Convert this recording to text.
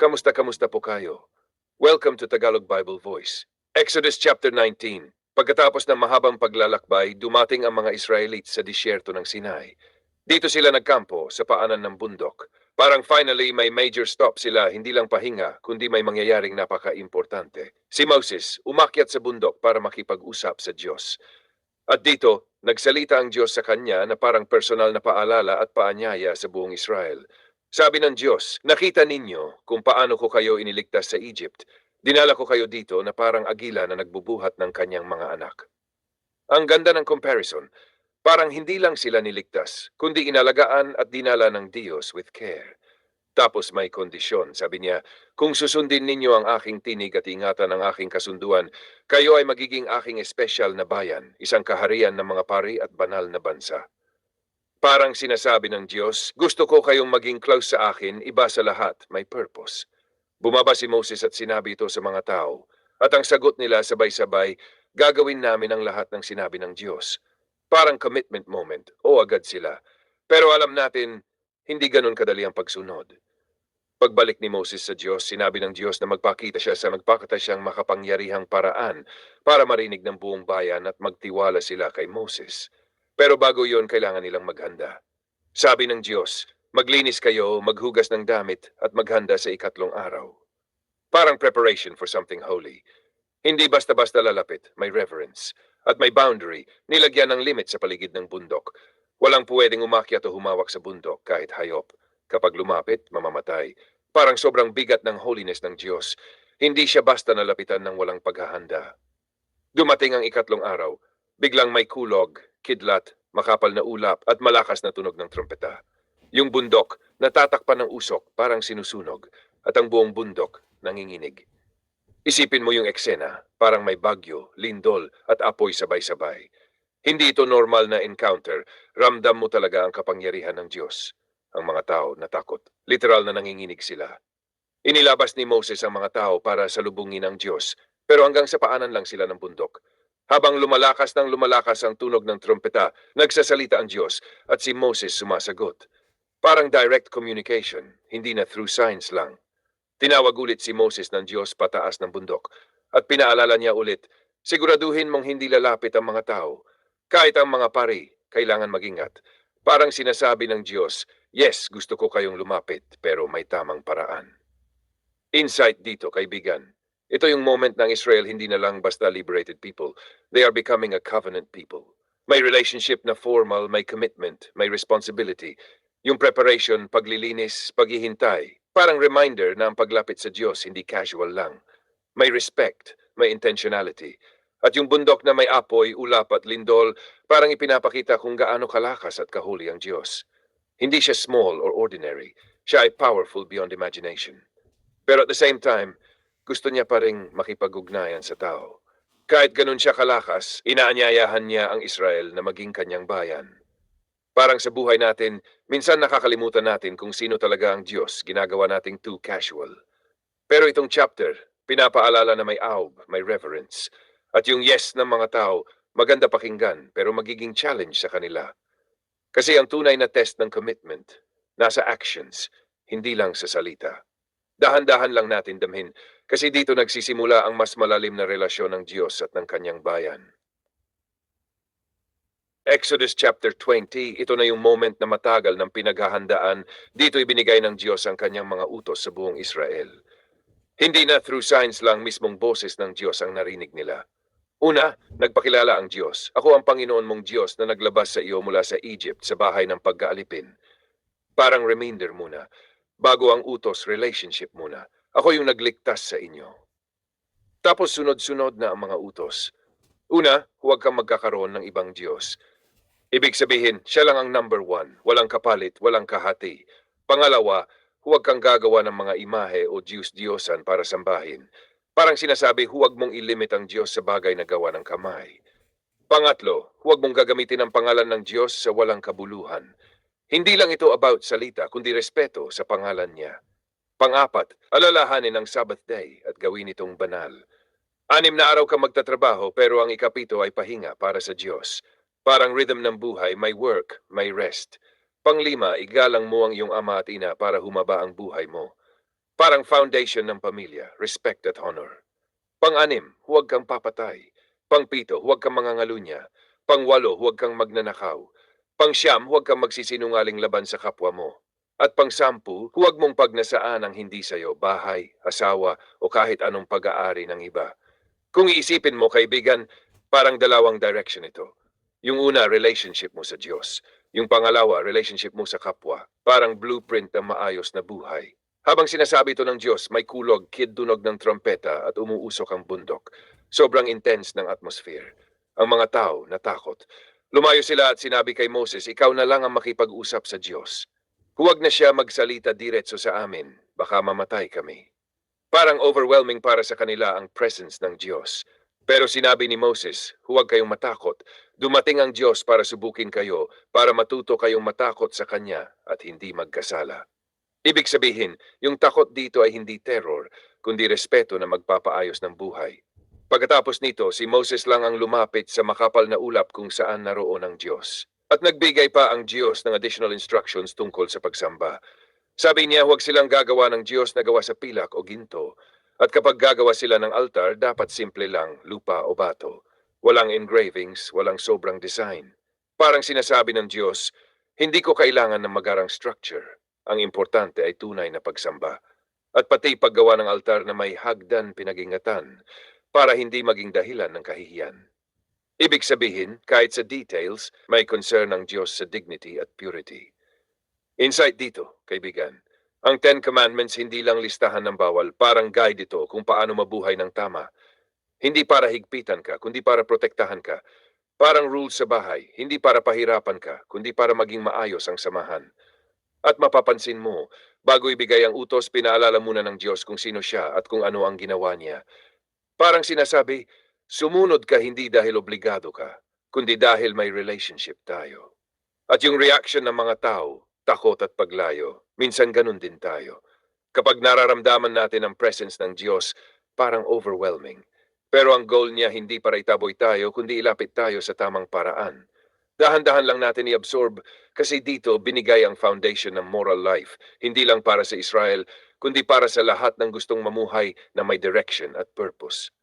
Kamusta po kayo? Welcome to Tagalog Bible Voice. Exodus chapter 19. Pagkatapos ng mahabang paglalakbay, dumating ang mga Israelites sa disyerto ng Sinai. Dito sila nagkampo sa paanan ng bundok. Parang finally may major stop sila, hindi lang pahinga, kundi may mangyayaring napaka-importante. Si Moses umakyat sa bundok para makipag-usap sa Diyos. At dito, nagsalita ang Diyos sa kanya na parang personal na paalala at paanyaya sa buong Israel. Sabi ng Diyos, nakita ninyo kung paano ko kayo iniligtas sa Egypt. Dinala ko kayo dito na parang agila na nagbubuhat ng kanyang mga anak. Ang ganda ng comparison, parang hindi lang sila niligtas, kundi inalagaan at dinala ng Diyos with care. Tapos may kondisyon, sabi niya, kung susundin ninyo ang aking tinig at ingatan ang aking kasunduan, kayo ay magiging aking espesyal na bayan, isang kaharian ng mga pari at banal na bansa. Parang sinasabi ng Diyos, gusto ko kayong maging close sa akin, iba sa lahat, may purpose. Bumaba si Moses at sinabi ito sa mga tao, at ang sagot nila sabay-sabay, gagawin namin ang lahat ng sinabi ng Diyos. Parang commitment moment, o agad sila. Pero alam natin, hindi ganun kadali ang pagsunod. Pagbalik ni Moses sa Diyos, sinabi ng Diyos na magpakita siya sa magpakita siyang makapangyarihang paraan para marinig ng buong bayan at magtiwala sila kay Moses. Pero bago yon, kailangan nilang maghanda. Sabi ng Diyos, maglinis kayo, maghugas ng damit at maghanda sa ikatlong araw. Parang preparation for something holy. Hindi basta-basta lalapit, may reverence. At may boundary, nilagyan ng limit sa paligid ng bundok. Walang pwedeng umakyat o humawak sa bundok kahit hayop. Kapag lumapit, mamamatay. Parang sobrang bigat ng holiness ng Diyos. Hindi siya basta nalapitan ng walang paghahanda. Dumating ang ikatlong araw. Biglang may kulog, kidlat, makapal na ulap at malakas na tunog ng trompeta. Yung bundok, natatakpan ng usok, parang sinusunog, at ang buong bundok, nanginginig. Isipin mo yung eksena, parang may bagyo, lindol, at apoy sabay-sabay. Hindi ito normal na encounter, ramdam mo talaga ang kapangyarihan ng Diyos. Ang mga tao natakot, literal na nanginginig sila. Inilabas ni Moses ang mga tao para salubungin ang Diyos, pero hanggang sa paanan lang sila ng bundok. Habang lumalakas ang tunog ng trompeta, nagsasalita ang Diyos at si Moses sumasagot. Parang direct communication, hindi na through signs lang. Tinawag ulit si Moses ng Diyos pataas ng bundok at pinaalala niya ulit, siguraduhin mong hindi lalapit ang mga tao. Kahit ang mga pari, kailangan mag-ingat. Parang sinasabi ng Diyos, yes, gusto ko kayong lumapit, pero may tamang paraan. Insight dito, kaibigan. Ito yung moment ng Israel, hindi na lang basta liberated people. They are becoming a covenant people. May relationship na formal, may commitment, may responsibility. Yung preparation, paglilinis, paghihintay. Parang reminder na ang paglapit sa Diyos hindi casual lang. May respect, may intentionality. At yung bundok na may apoy, ulap at lindol, parang ipinapakita kung gaano kalakas at kahuli ang Diyos. Hindi siya small or ordinary. Siya ay powerful beyond imagination. Pero at the same time, gusto niya pa ring makipag-ugnayan sa tao. Kahit ganun siya kalakas, inaanyayahan niya ang Israel na maging kanyang bayan. Parang sa buhay natin, minsan nakakalimutan natin kung sino talaga ang Diyos, ginagawa nating too casual. Pero itong chapter, pinapaalala na may awe, may reverence. At yung yes ng mga tao, maganda pakinggan, pero magiging challenge sa kanila. Kasi ang tunay na test ng commitment, nasa actions, hindi lang sa salita. Dahan-dahan lang natin damhin, kasi dito nagsisimula ang mas malalim na relasyon ng Diyos at ng kanyang bayan. Exodus chapter 20, ito na yung moment na matagal ng pinaghahandaan. Dito ibinigay ng Diyos ang kanyang mga utos sa buong Israel. Hindi na through signs lang, mismong boses ng Diyos ang narinig nila. Una, nagpakilala ang Diyos. Ako ang Panginoon mong Diyos na naglabas sa iyo mula sa Egypt, sa bahay ng pag-aalipin. Parang reminder muna. Bago ang utos, relationship muna. Ako yung nagligtas sa inyo. Tapos sunod-sunod na ang mga utos. Una, huwag kang magkakaroon ng ibang Diyos. Ibig sabihin, siya lang ang number one. Walang kapalit, walang kahati. Pangalawa, huwag kang gagawa ng mga imahe o Diyos-Diyosan para sambahin. Parang sinasabi, huwag mong ilimit ang Diyos sa bagay na gawa ng kamay. Pangatlo, huwag mong gagamitin ang pangalan ng Diyos sa walang kabuluhan. Hindi lang ito about salita, kundi respeto sa pangalan niya. Pang-apat, alalahanin ang Sabbath day at gawin itong banal. 6 na araw ka magtatrabaho pero ang ikapito ay pahinga para sa Diyos. Parang rhythm ng buhay, may work, may rest. Pang-5, igalang mo ang iyong ama at ina para humaba ang buhay mo. Parang foundation ng pamilya, respect at honor. Pang-anim, huwag kang papatay. Pang-pito, huwag kang mangangalunya. Pang-walo, huwag kang magnanakaw. Pang-siyam, huwag kang magsisinungaling laban sa kapwa mo. At pang-sampu, huwag mong pagnasaan ang hindi sayo, bahay, asawa, o kahit anong pag-aari ng iba. Kung iisipin mo, kaibigan, parang dalawang direction ito. Yung una, relationship mo sa Diyos. Yung pangalawa, relationship mo sa kapwa. Parang blueprint ng maayos na buhay. Habang sinasabi ito ng Diyos, may kulog, kiddunog ng trompeta at umuusok ang bundok. Sobrang intense ng atmosphere. Ang mga tao natakot. Lumayo sila at sinabi kay Moses, ikaw na lang ang makipag-usap sa Diyos. Huwag na siya magsalita diretso sa amin. Baka mamatay kami. Parang overwhelming para sa kanila ang presence ng Diyos. Pero sinabi ni Moses, huwag kayong matakot. Dumating ang Diyos para subukin kayo, para matuto kayong matakot sa Kanya at hindi magkasala. Ibig sabihin, yung takot dito ay hindi terror, kundi respeto na magpapaayos ng buhay. Pagkatapos nito, si Moses lang ang lumapit sa makapal na ulap kung saan naroon ang Diyos. At nagbigay pa ang Diyos ng additional instructions tungkol sa pagsamba. Sabi niya huwag silang gagawa ng Diyos na gawa sa pilak o ginto. At kapag gagawa sila ng altar, dapat simple lang, lupa o bato. Walang engravings, walang sobrang design. Parang sinasabi ng Diyos, hindi ko kailangan ng magarang structure. Ang importante ay tunay na pagsamba. At pati paggawa ng altar na may hagdan pinag-ingatan para hindi maging dahilan ng kahihiyan. Ibig sabihin, kahit sa details, may concern ng Diyos sa dignity at purity. Insight dito, kaibigan. Ang Ten Commandments hindi lang listahan ng bawal, parang guide ito kung paano mabuhay ng tama. Hindi para higpitan ka, kundi para protektahan ka. Parang rules sa bahay, hindi para pahirapan ka, kundi para maging maayos ang samahan. At mapapansin mo, bago ibigay ang utos, pinaalala muna ng Diyos kung sino siya at kung ano ang ginawa niya. Parang sinasabi, sumunod ka hindi dahil obligado ka, kundi dahil may relationship tayo. At yung reaction ng mga tao, takot at paglayo, minsan ganun din tayo. Kapag nararamdaman natin ang presence ng Diyos, parang overwhelming. Pero ang goal niya hindi para itaboy tayo, kundi ilapit tayo sa tamang paraan. Dahan-dahan lang natin i-absorb kasi dito binigay ang foundation ng moral life, hindi lang para sa Israel, kundi para sa lahat ng gustong mamuhay na may direction at purpose.